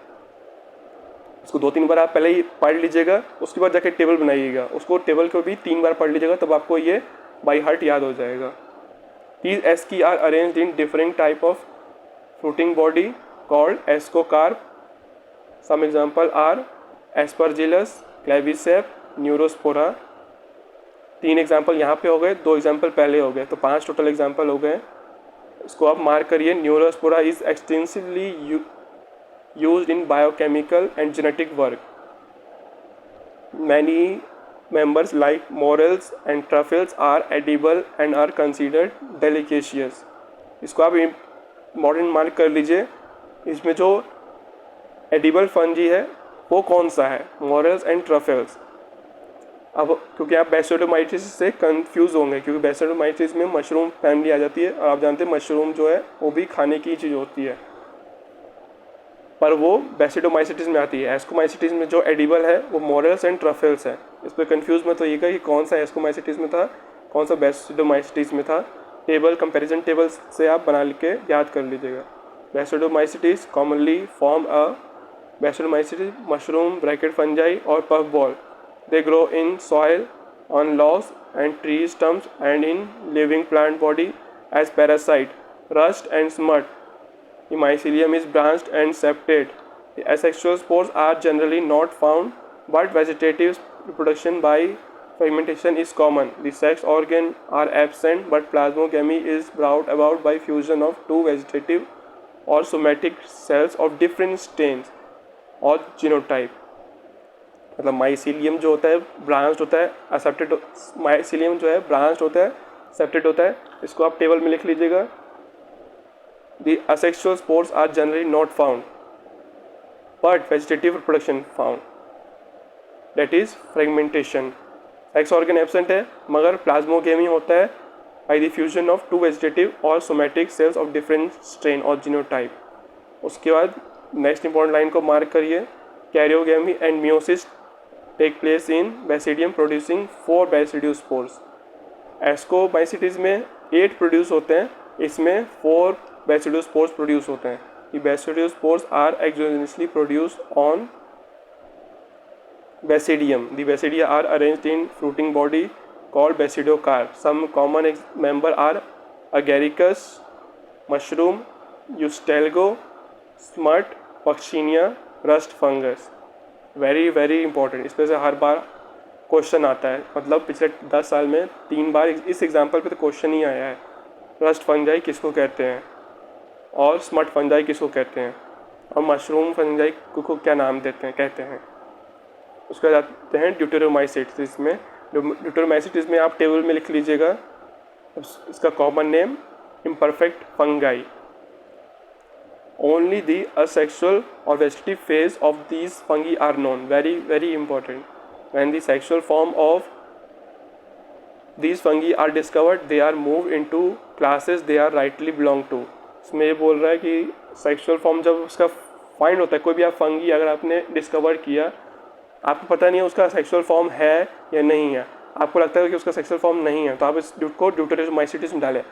इसको 2-3 बार आप पहले ही पढ़ लीजिएगा, उसके बाद जाके टेबल बनाइएगा। उसको टेबल को भी 3 बार पढ़ लीजिएगा, तब आपको ये बाई हार्ट याद हो जाएगा। These asci are arranged in different type of fruiting body called ascocarp. Some example are aspergillus, claviceps, neurospora. 3 example यहाँ पे हो गए, 2 एग्जाम्पल पहले हो गए, तो 5 टोटल एग्जाम्पल हो गए। इसको आप मार्क करिए। Neurospora is extensively used in biochemical and genetic work. Many members like morels and truffles are edible and are considered delicacious. इसको आप इम्पॉर्टेंट मार्क कर लीजिए। इसमें जो एडिबल फंजी है वो कौन सा है, मोरल्स एंड ट्रफल्स। अब क्योंकि आप बैसिडोमाइटिस से कंफ्यूज होंगे, क्योंकि बैसिडोमाइटिस में मशरूम फैमिली आ जाती है, और आप जानते हैं मशरूम जो है वो भी खाने की चीज़ होती है, पर वो बैसिडोमाइसिटिस में आती है। एस्कोमाइसिटिस में जो एडिबल है वो मोरल्स एंड ट्रफल्स है। इस पर कंफ्यूज मत होइएगा कि कौन सा एस्कोमाइसिटिस में था, कौन सा बैसिडोमाइसिटिस में था। टेबल कंपैरिजन टेबल से आप बना के याद कर लीजिएगा। Basidiomycetes commonly form a basidiomycetes mushroom, bracket fungi और puff ball. They grow in soil, on logs and tree stumps and in living plant body as parasite, rust and smut. The mycelium is branched and septate. The asexual spores are generally not found, but vegetative reproduction by fragmentation is common. The sex organs are absent, but plasmogamy is brought about by fusion of 2 vegetative or somatic cells of different strains or genotype. मतलब mycelium जो होता है branched होता है, accepted mycelium जो है branched होता है, सेप्टेड होता है। इसको आप टेबल में लिख लीजिएगा। The asexual spores are generally not found, but vegetative reproduction found. That is fragmentation. Sex organ absent है, मगर plasmogamy होता है by the fusion of 2 vegetative or somatic cells of different strain or genotype. उसके बाद next important line को mark करिए। Karyogamy and meiosis take place in basidium producing 4 basidospores. Ascomycetes में 8 produce होते हैं, इसमें 4 बैसिडोस्पोर्स प्रोड्यूस होते हैं। The basidospores are exogenously produced on basidium. The basidia are arranged in fruiting body called basidocarp. Some common member are agaricus, mushroom, eustelgo, smut, puccinia, rust fungus. very important. इसमें से हर बार question आता है, मतलब पिछले 10 साल में 3 बार इस एग्जाम्पल पे तो क्वेश्चन ही आया है। रस्ट फंजाई किसको कहते हैं और स्मट फंजाई किसको कहते हैं और मशरूम फंजाई को क्या नाम देते हैं कहते हैं। उसके बाद आते हैं ड्यूटेरोमाइसिट्स में। ड्यूटेरोमाइसिट्स में आप टेबल में लिख लीजिएगा इसका common name imperfect fungi. Only the asexual or vegetative phase of these fungi are known. Very very important. When the sexual form of these fungi are discovered, they are moved into classes they are rightly belong to. इसमें ये बोल रहा है कि sexual form जब उसका find होता है, कोई भी आप फंगी अगर आपने डिस्कवर किया, आपको पता नहीं है उसका सेक्सुअल फॉर्म है या नहीं है, आपको लगता है कि उसका सेक्सुअल फॉर्म नहीं है, तो आप इस को ड्यूटेरोमाइसिट्स में डालें।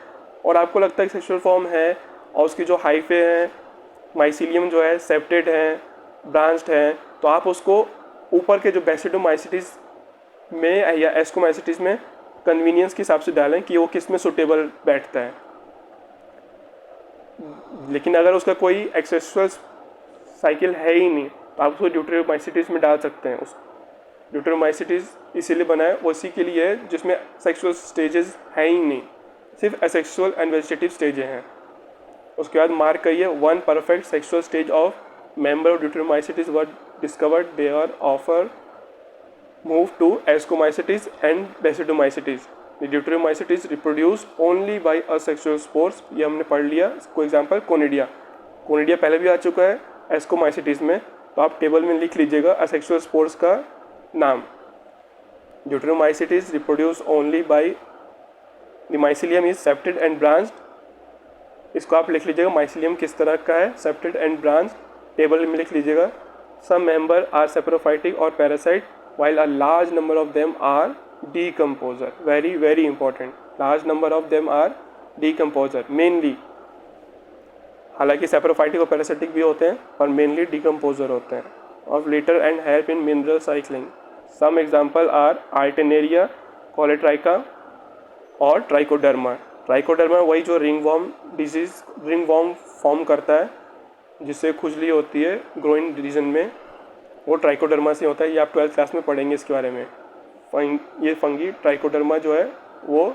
और आपको लगता है कि सेक्सुअल फॉर्म है और उसकी जो हाइफे हैं, माइसीलियम जो है सेप्टेड है, ब्रांच्ड है, तो आप उसको ऊपर के जो बेसिडोमाइसिटिस में या एस्कोमाइसिटिस में कन्वीनियंस के हिसाब से डालें कि वो किस में सूटेबल बैठता है। लेकिन अगर उसका कोई एक्सेसुअल साइकिल है ही नहीं तो आप उसको ड्यूटेरोमाइसिटिस में डाल सकते हैं। उस ड्यूटेरोमाइसिटिस इसीलिए बना है, वो इसी के लिए है जिसमें सेक्सुअल स्टेजेस है ही नहीं, सिर्फ एसेक्सुअल एंड वेजिटेटिव स्टेजेस हैं। उसके बाद मार्क करिए when perfect sexual stage of member of deuteromycetes were discovered, they are ऑफर move to ascomycetes and basidiomycetes. Deuteromycetes reproduce only by asexual spores, ये हमने पढ़ लिया। कोई एग्जांपल कोनिडिया, कोनिडिया पहले भी आ चुका है एस्कोमाइसिटिस में, तो आप टेबल में लिख लीजिएगा असेक्सुअल स्पोर्स का नाम। Deuteromycetes reproduce only by the mycelium is septate and branched, इसको आप लिख लीजिएगा माइसीलियम किस तरह का है, सेप्टेड एंड ब्रांच, टेबल में लिख लीजिएगा। सम मेंबर आर सेप्रोफाइटिक और parasite while a large number of them are decomposer. Very very important, large number of them are decomposer mainly। हालांकि सेप्रोफाइटिक और पैरासाइटिक भी होते हैं पर मेनली डिकम्पोजर होते हैं। और litter and help in mineral cycling. Some example are alternaria, colletotrichum और ट्राइकोडर्मा। ट्राइकोडर्मा वही जो रिंगवॉर्म डिजीज, रिंगवॉर्म फॉर्म करता है जिससे खुजली होती है ग्रोइन रीजन में, वो ट्राइकोडर्मा से होता है। ये आप 12th क्लास में पढ़ेंगे इसके बारे में। ये फंगी ट्राइकोडर्मा जो है वो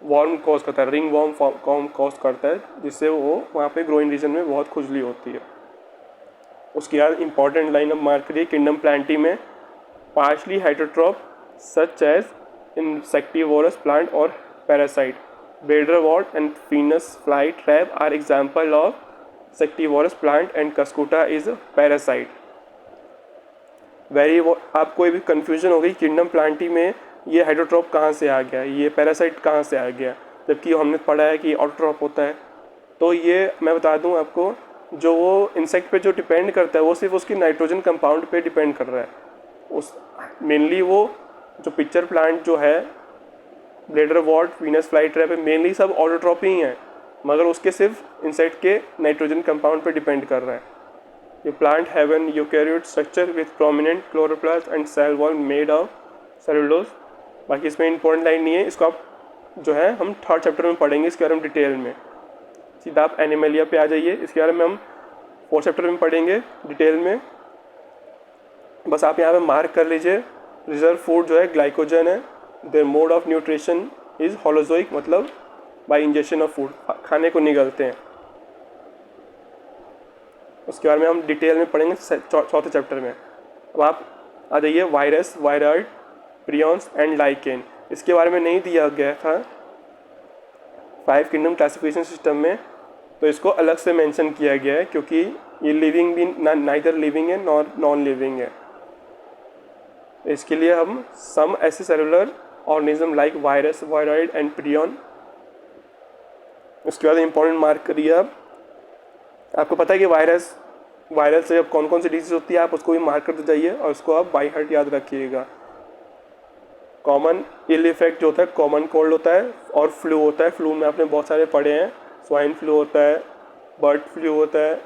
वॉर्म कॉज करता है, रिंग वॉर्म कॉज करता है, जिससे वो वहाँ पे ग्रोइन रीजन में बहुत खुजली होती है। उसके बाद इंपॉर्टेंट लाइन अब मार्क करिए किंगडम प्लांटी में। Partially heterotroph such as insectivorous plant और parasite, bladderwort and Venus fly trap are example of insectivorous plant and cuscuta is parasite. आप कोई भी कन्फ्यूजन हो गई किंगडम प्लांटी में ये हाइड्रोट्रॉप कहाँ से आ गया, ये पैरासाइट कहाँ से आ गया, जबकि हमने पढ़ा है कि ऑटोट्रॉप होता है। तो ये मैं बता दूं आपको, जो वो इंसेक्ट पे जो डिपेंड करता है वो सिर्फ उसकी नाइट्रोजन कंपाउंड पे डिपेंड कर रहा है। उस मेनली वो जो पिक्चर प्लांट जो है ब्लेडरवॉर्ट, वीनस फ्लाई ट्रैप, मेनली सब ऑटोट्रॉप ही हैं, मगर उसके सिर्फ इंसेक्ट के नाइट्रोजन कंपाउंड पे डिपेंड कर रहा है। The plant have an eukaryote structure with prominent chloroplast and cell wall made of cellulose। बाकी इसमें इंपॉर्टेंट लाइन नहीं है, इसको आप जो है हम 3rd चैप्टर में पढ़ेंगे इसके बारे में डिटेल में। सीधा आप एनिमलिया पे आ जाइए, इसके बारे में हम 4th चैप्टर में पढ़ेंगे डिटेल में। बस आप यहाँ पे मार्क कर लीजिए, रिजर्व फूड जो है ग्लाइकोजन है, their mode of nutrition is holozoic, मतलब बाई इंजेक्शन ऑफ फूड, खाने को निगलते हैं। उसके बारे में हम डिटेल में पढ़ेंगे 4th चैप्टर में। अब आप आ जाइए virus, viroid, prions and lichen. इसके बारे में नहीं दिया गया था 5 किंगडम क्लासिफिकेशन सिस्टम में, तो इसको अलग से मेंशन किया गया है क्योंकि ये लिविंग भी नाइदर लिविंग है नॉर नॉन लिविंग है। इसके लिए हम सम ऐसे cellular organism like virus, viroid and prion. उसके बाद इंपॉर्टेंट मार्क करिए आप, आपको पता है कि वायरस से जब कौन कौन सी डिजीज होती है आप उसको भी मार्क करते जाइए और उसको आप बाई हार्ट याद रखिएगा। कॉमन इल इफेक्ट जो होता है, कॉमन कोल्ड होता है और फ्लू होता है। फ्लू में आपने बहुत सारे पढ़े हैं, स्वाइन फ्लू होता है, बर्ड फ्लू होता है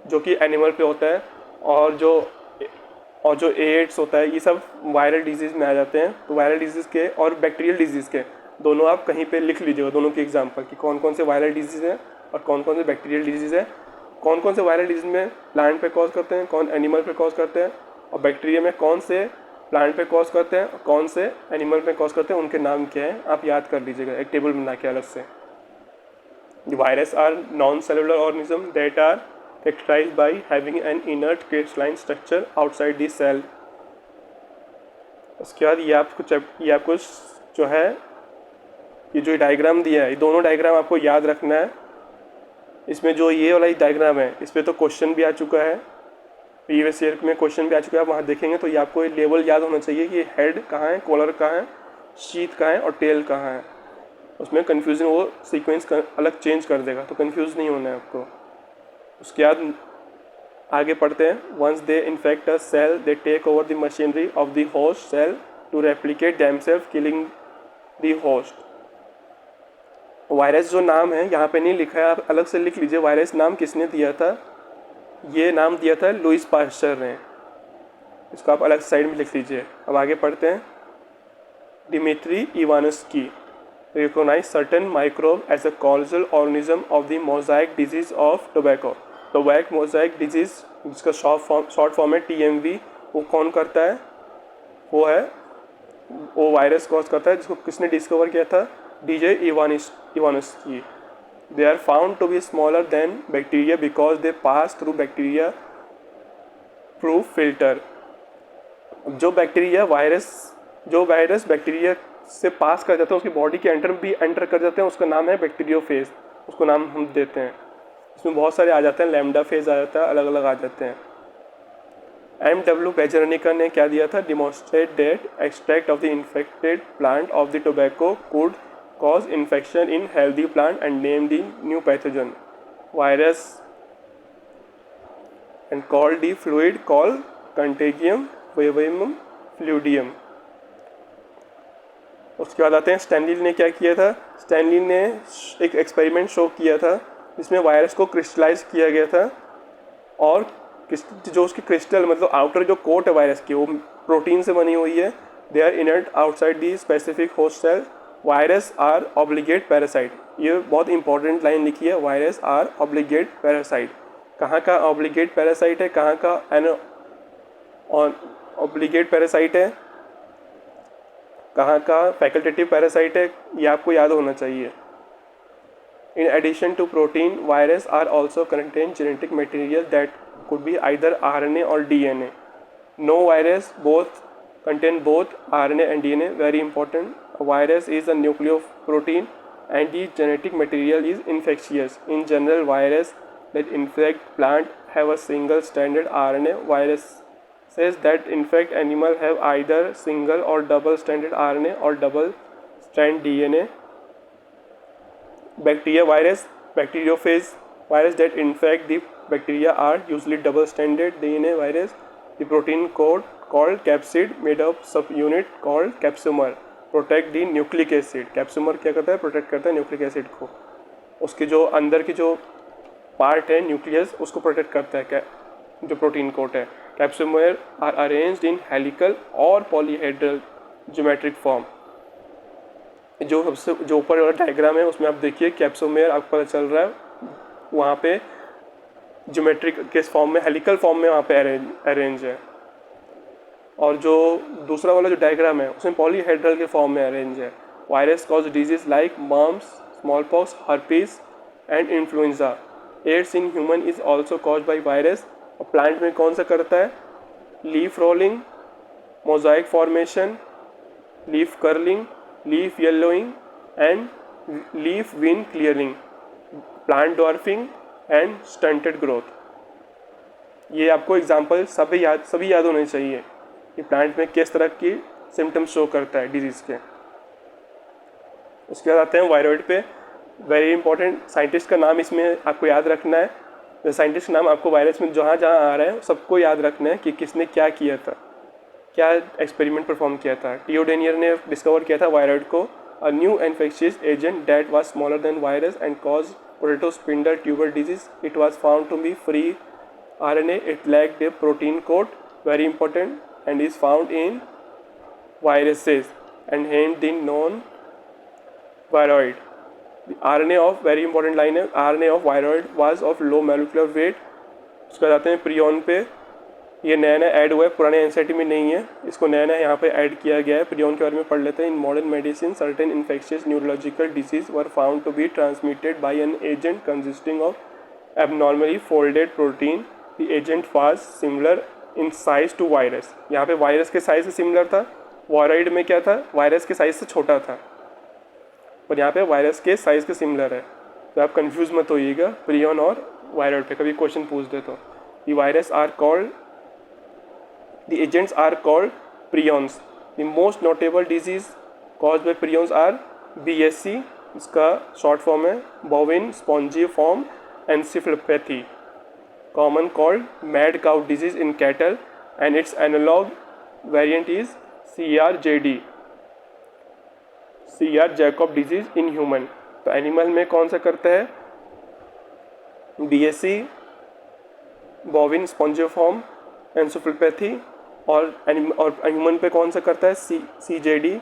जो कि एनिमल पे होता है, और जो एड्स होता है, ये सब वायरल डिजीज़ में आ जाते हैं। तो वायरल डिजीज़ के और बैक्टीरियल डिजीज़ के दोनों आप कहीं पे लिख लीजिएगा, दोनों के एग्जांपल कि कौन कौन से वायरल डिजीज़ हैं और कौन कौन से बैक्टीरियल डिजीज़ है। कौन कौन से वायरल डिजीज़ में प्लांट पे कॉज करते हैं, कौन एनिमल पे कॉज करते हैं, और बैक्टीरिया में कौन से प्लांट पे कॉज करते हैं और कौन से एनिमल पे कॉज करते हैं, उनके नाम क्या हैं आप याद कर लीजिएगा एक टेबल बना के अलग से। The virus are non-cellular organism that are characterized by having an inert crystalline structure outside the cell. उसके बाद ये आपको जो है ये जो डायग्राम दिया है, ये दोनों डायग्राम आपको याद रखना है। इसमें जो ये वाला डायग्राम है इस पर तो क्वेश्चन भी आ चुका है, प्रीवियस ईयर में क्वेश्चन भी आ चुका है, आप वहाँ देखेंगे तो ये आपको ये लेवल याद होना चाहिए कि हेड कहाँ है, कॉलर कहाँ है, शीथ कहाँ है और टेल कहाँ है। उसमें कन्फ्यूजन वो सीक्वेंस अलग चेंज कर देगा, तो कन्फ्यूज़ नहीं होना है आपको। उसके बाद आगे पढ़ते हैं। Once they infect a cell they take over the machinery of the host cell to replicate themselves killing the host. Virus जो नाम है यहाँ पे नहीं लिखा है, आप अलग से लिख लीजिए वायरस नाम किसने दिया था। ये नाम दिया था लुईस पास्चर ने, इसको आप अलग साइड में लिख लीजिए। अब आगे पढ़ते हैं। Dmitri Ivanowsky recognize certain microbe as a causal organism of the mosaic disease of tobacco. Tobacco mosaic disease जिसका शॉर्ट फॉर्म है TMV, वो कौन करता है? वो वायरस कॉज करता है, जिसको किसने डिस्कवर किया था? DJ इवानस्की. They are found to be smaller than bacteria because they pass through bacteria proof filter. जो वायरस बैक्टीरिया से पास कर जाते हैं, उसकी बॉडी के अंदर भी एंटर कर जाते हैं, उसका नाम है बैक्टीरियोफेज, उसको नाम हम देते हैं। इसमें बहुत सारे आ जाते हैं, लैम्डा फेज आ जाता है, अलग अलग आ जाते हैं। M.W. बेजरनिका ने क्या दिया था? Demonstrated that extract of the infected plant of the tobacco could cause infection in healthy plant and name the new pathogen virus and called the fluid call contagium vivum fluidum. उसके बाद आते हैं Stanley ने क्या किया था। Stanley ने एक एक्सपेरिमेंट शो किया था जिसमें वायरस को क्रिस्टलाइज किया गया था, और जो उसकी क्रिस्टल मतलब आउटर जो कोट है वायरस की, वो प्रोटीन से बनी हुई है। They are inert outside the specific host cell. Virus are obligate parasite. ये बहुत इंपॉर्टेंट लाइन लिखी है, वायरस आर ऑब्लिगेट पैरासाइट। कहाँ का ऑब्लिगेट पैरासाइट है, कहाँ का ऑब्लिगेट पैरासाइट है, कहाँ का फैकल्टेटिव पैरासाइट है, ये आपको याद होना चाहिए। In addition to protein virus are also contain genetic material that could be either RNA और DNA. No virus contain both RNA and DNA. Very important. A virus is a nucleoprotein and the genetic material is infectious. In general, virus that infect plant have a single stranded RNA. Viruses that infect animal have either single or double stranded RNA or double strand DNA. Bacteria virus, bacteriophage virus that infect the bacteria are usually double stranded DNA virus. The protein code called capsid made of subunit called capsomer protect the nucleic acid. Capsomer क्या करता है? Protect करता है nucleic acid को, उसके जो अंदर की जो पार्ट है न्यूक्लियस उसको प्रोटेक्ट करता है जो प्रोटीन कोट है। कैप्सोमर आर अरेंज्ड इन हेलिकल और पॉलीहेड्रल ज्योमेट्रिक फॉर्म। जो ऊपर वाला डायग्राम है उसमें आप देखिए कैप्सोमेयर आपको पता चल रहा है, वहाँ पे ज्योमेट्रिक के फॉर्म में, हेलिकल फॉर्म में वहाँ पे अरेंज है। और जो दूसरा वाला जो डायग्राम है उसमें पॉलीहेड्रल के फॉर्म में अरेंज है। Virus cause disease like mumps, small pox, herpes and influenza. AIDS in human is also cause by virus. और प्लांट में कौन सा करता है? Leaf rolling, mosaic formation, leaf curling, leaf yellowing and leaf vein clearing, plant dwarfing and stunted growth. ये आपको example सभी याद होने चाहिए कि प्लांट में किस तरह की सिम्टम्स शो करता है डिजीज़ के। उसके बाद आते हैं वायरॉइड पे। वेरी इंपॉर्टेंट साइंटिस्ट का नाम इसमें आपको याद रखना है। साइंटिस्ट का नाम आपको वायरस में जहाँ जहाँ आ रहा है सबको याद रखना है कि किसने क्या किया था, क्या एक्सपेरिमेंट परफॉर्म किया था। टीओ डेनियर ने डिस्कवर किया था वायरॉइड को, a new infectious agent that was smaller than virus and cause potato spindle tuber disease. It was found to be free RNA. It lacked a protein coat, very important, and is found in viruses and hence the non-viroid. The RNA of, very important line है, RNA of viroid was of low molecular weight. उसके बाद आते हैं prion पे. ये नया नया add हुआ है, पुराने एनसीईआरटी में नहीं है, इसको नया नया यहाँ पे ऐड किया गया है। प्रियन के बारे में पढ़ लेते हैं। In modern medicine certain infectious neurological disease were found to be transmitted by an agent consisting of abnormally folded protein. The agent was similar in size to virus. यहाँ पे वायरस के साइज से सिमिलर था, viroid में क्या था, virus के size से छोटा था, और यहाँ पे वायरस के साइज के सिमिलर है। तो आप कंफ्यूज मत होइएगा प्रियन और वायरॉइड पे, कभी क्वेश्चन पूछ दे तो। The virus are called, the agents are called prions. The most notable disease caused by prions are BSC, इसका शॉर्ट फॉर्म है bovine spongiform encephalopathy, common called mad cow disease in cattle, and its analog variant is CRJD, CR-Jacob disease in human. तो animal में कौन सा करता है, BSC, bovine spongiform encephalopathy, और human पे कौन सा करता है, CJD,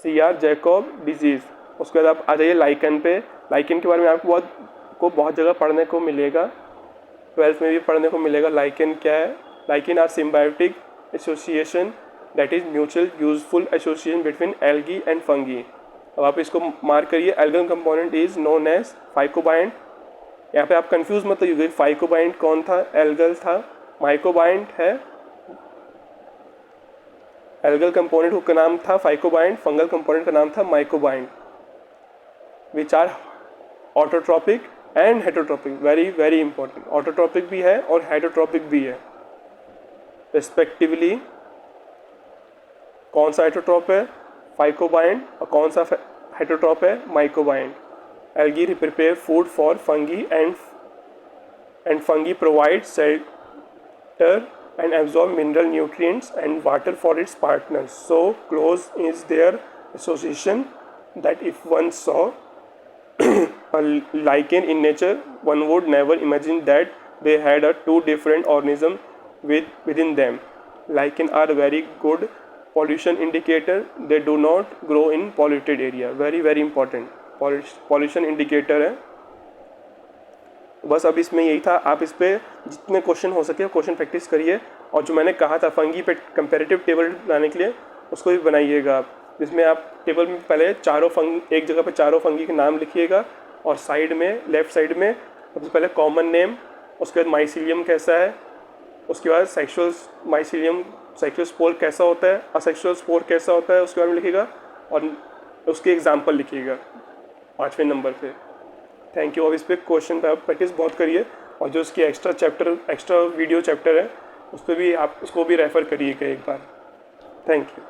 CR-Jacob disease. उसके बाद आप आ जाइए लाइकन पे। लाइकन के बारे में आपको बहुत जगह पढ़ने को मिलेगा, 12th में भी पढ़ने को मिलेगा। लाइकन क्या है, lichen are symbiotic association that is mutual useful association between algae and fungi. अब आप इसको मार्क करिए, algal component is known as phycobiont. यहाँ पे आप कंफ्यूज मत होइए, फाइकोबाइंड कौन था, एल्गल था, माइकोबाइंड है, एल्गल कंपोनेंट का नाम था फाइकोबाइंड, फंगल कंपोनेंट का नाम था mycobiont, which are autotrophic and heterotrophic, very very important. Autotrophic भी है और हेटरोट्रॉपिक भी है रिस्पेक्टिवली। कौन सा हेटरोट्रॉप है, फाइकोबाइंड, और कौन सा हेटरोट्रॉप है, mycobiont. Algae prepare food for fungi and fungi provide shelter and absorb mineral nutrients and water for its partners. So close is their association that if one saw a lichen in nature, one would never imagine that they had a two different organisms within them. Lichen are very good pollution indicator. They do not grow in polluted area. Very very important pollution indicator है। बस अब इसमें यही था। आप इस पर जितने क्वेश्चन हो सके क्वेश्चन प्रैक्टिस करिए, और जो मैंने कहा था फंगी पे कंपैरेटिव टेबल बनाने के लिए उसको भी बनाइएगा आप, जिसमें आप टेबल में पहले चारों फंगी, एक जगह पे चारों फंगी के नाम लिखिएगा, और साइड में लेफ्ट साइड में सबसे पहले कॉमन नेम, उसके बाद माइसीलियम कैसा है, उसके बाद सेक्सुअल माइसीलियम सेक्सुअल स्पोर कैसा होता है, असेक्सुअल स्पोर कैसा होता है, उसके बारे में लिखिएगा, और उसके एग्जाम्पल लिखिएगा 5वें नंबर पे। Thank you. अब इस पर क्वेश्चन पे आप प्रैक्टिस बहुत करिए, और जो उसकी एक्स्ट्रा वीडियो चैप्टर है उस पर भी आप उसको भी रेफ़र करिएगा एक बार। Thank you.